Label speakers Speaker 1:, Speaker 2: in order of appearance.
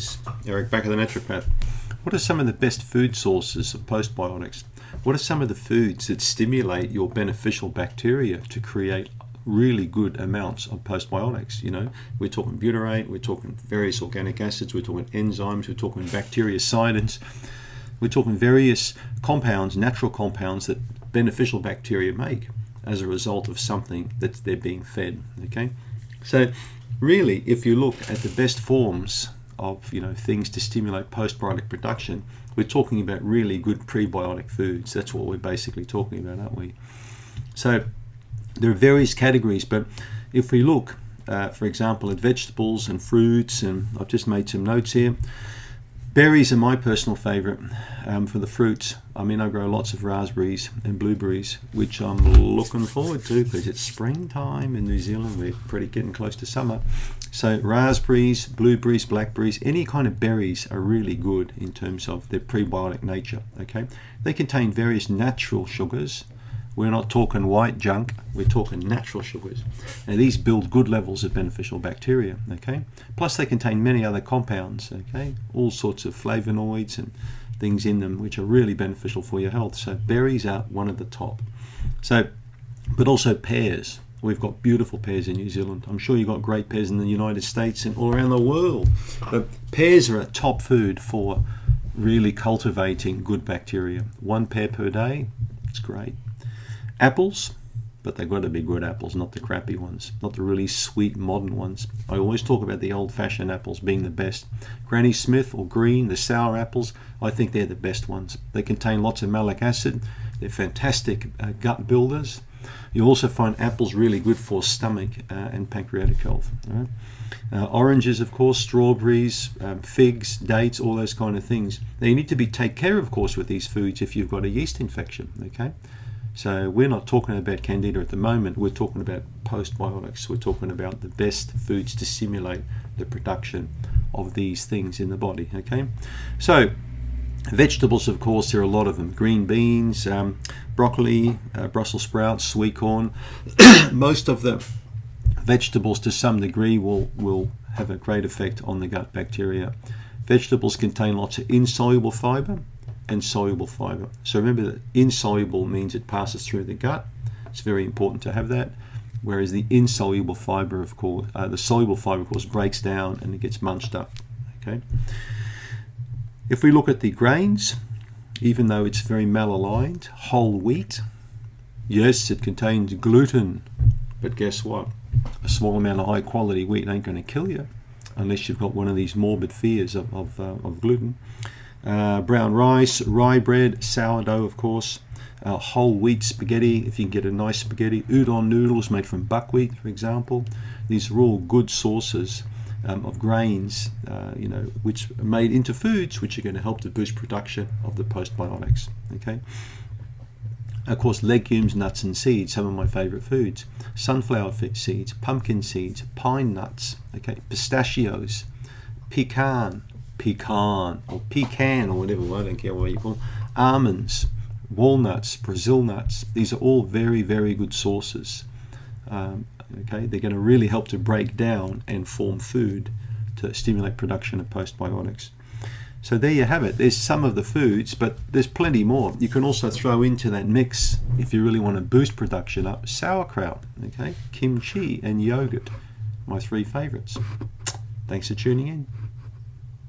Speaker 1: guys, Eric Bakker, the naturopath. What are some of the best food sources of postbiotics? What are some of the foods that stimulate your beneficial bacteria to create really good amounts of postbiotics? You know, we're talking butyrate, we're talking various organic acids, we're talking enzymes, we're talking bactericidins, we're talking various compounds, natural compounds that beneficial bacteria make as a result of something that they're being fed. Okay, so really, if you look at the best forms of things to stimulate postbiotic production, we're talking about really good prebiotic foods. That's what we're basically talking about, aren't we? So there are various categories, but if we look, for example, at vegetables and fruits, and I've just made some notes here. Berries are my personal favorite for the fruits. I mean, I grow lots of raspberries and blueberries, which I'm looking forward to because it's springtime in New Zealand. We're pretty getting close to summer. So raspberries, blueberries, blackberries, any kind of berries are really good in terms of their prebiotic nature. Okay, they contain various natural sugars. We're not talking white junk, we're talking natural sugars. And these build good levels of beneficial bacteria, okay? Plus they contain many other compounds, okay? All sorts of flavonoids and things in them which are really beneficial for your health. So berries are one of the top. So, but also pears. We've got beautiful pears in New Zealand. I'm sure you've got great pears in the United States and all around the world. But pears are a top food for really cultivating good bacteria. 1 pear per day, it's great. Apples, but they've got to be good apples, not the crappy ones, not the really sweet modern ones. I always talk about the old-fashioned apples being the best. Granny Smith or green, the sour apples, I think they're the best ones. They contain lots of malic acid. They're fantastic gut builders. You also find apples really good for stomach and pancreatic health. Right? Oranges, of course, strawberries, figs, dates, all those kind of things. Now, you need to take care, of course, with these foods if you've got a yeast infection. Okay. So we're not talking about candida at the moment, we're talking about postbiotics. We're talking about the best foods to stimulate the production of these things in the body, okay? So vegetables, of course, there are a lot of them. Green beans, broccoli, Brussels sprouts, sweet corn. Most of the vegetables to some degree will have a great effect on the gut bacteria. Vegetables contain lots of insoluble fiber and soluble fiber. So remember that insoluble means it passes through the gut. It's very important to have that. Whereas the insoluble fiber, of course, the soluble fiber, of course, breaks down and it gets munched up. Okay. If we look at the grains, even though it's very malaligned, whole wheat, yes, it contains gluten, but guess what? A small amount of high quality wheat ain't going to kill you unless you've got one of these morbid fears of gluten. Brown rice, rye bread, sourdough, of course, whole wheat spaghetti, if you can get a nice spaghetti, udon noodles made from buckwheat, for example. These are all good sources of grains, which are made into foods which are going to help to boost production of the postbiotics. Okay. Of course, legumes, nuts and seeds, some of my favorite foods. Sunflower seeds, pumpkin seeds, pine nuts, okay, pistachios, pecan or whatever, I don't care what you call them, almonds, walnuts, Brazil nuts. These are all very, very good sources. Okay, they're going to really help to break down and form food to stimulate production of postbiotics. So there you have it. There's some of the foods, but there's plenty more. You can also throw into that mix, if you really want to boost production up, sauerkraut, okay, kimchi and yogurt, my 3 favorites. Thanks for tuning in.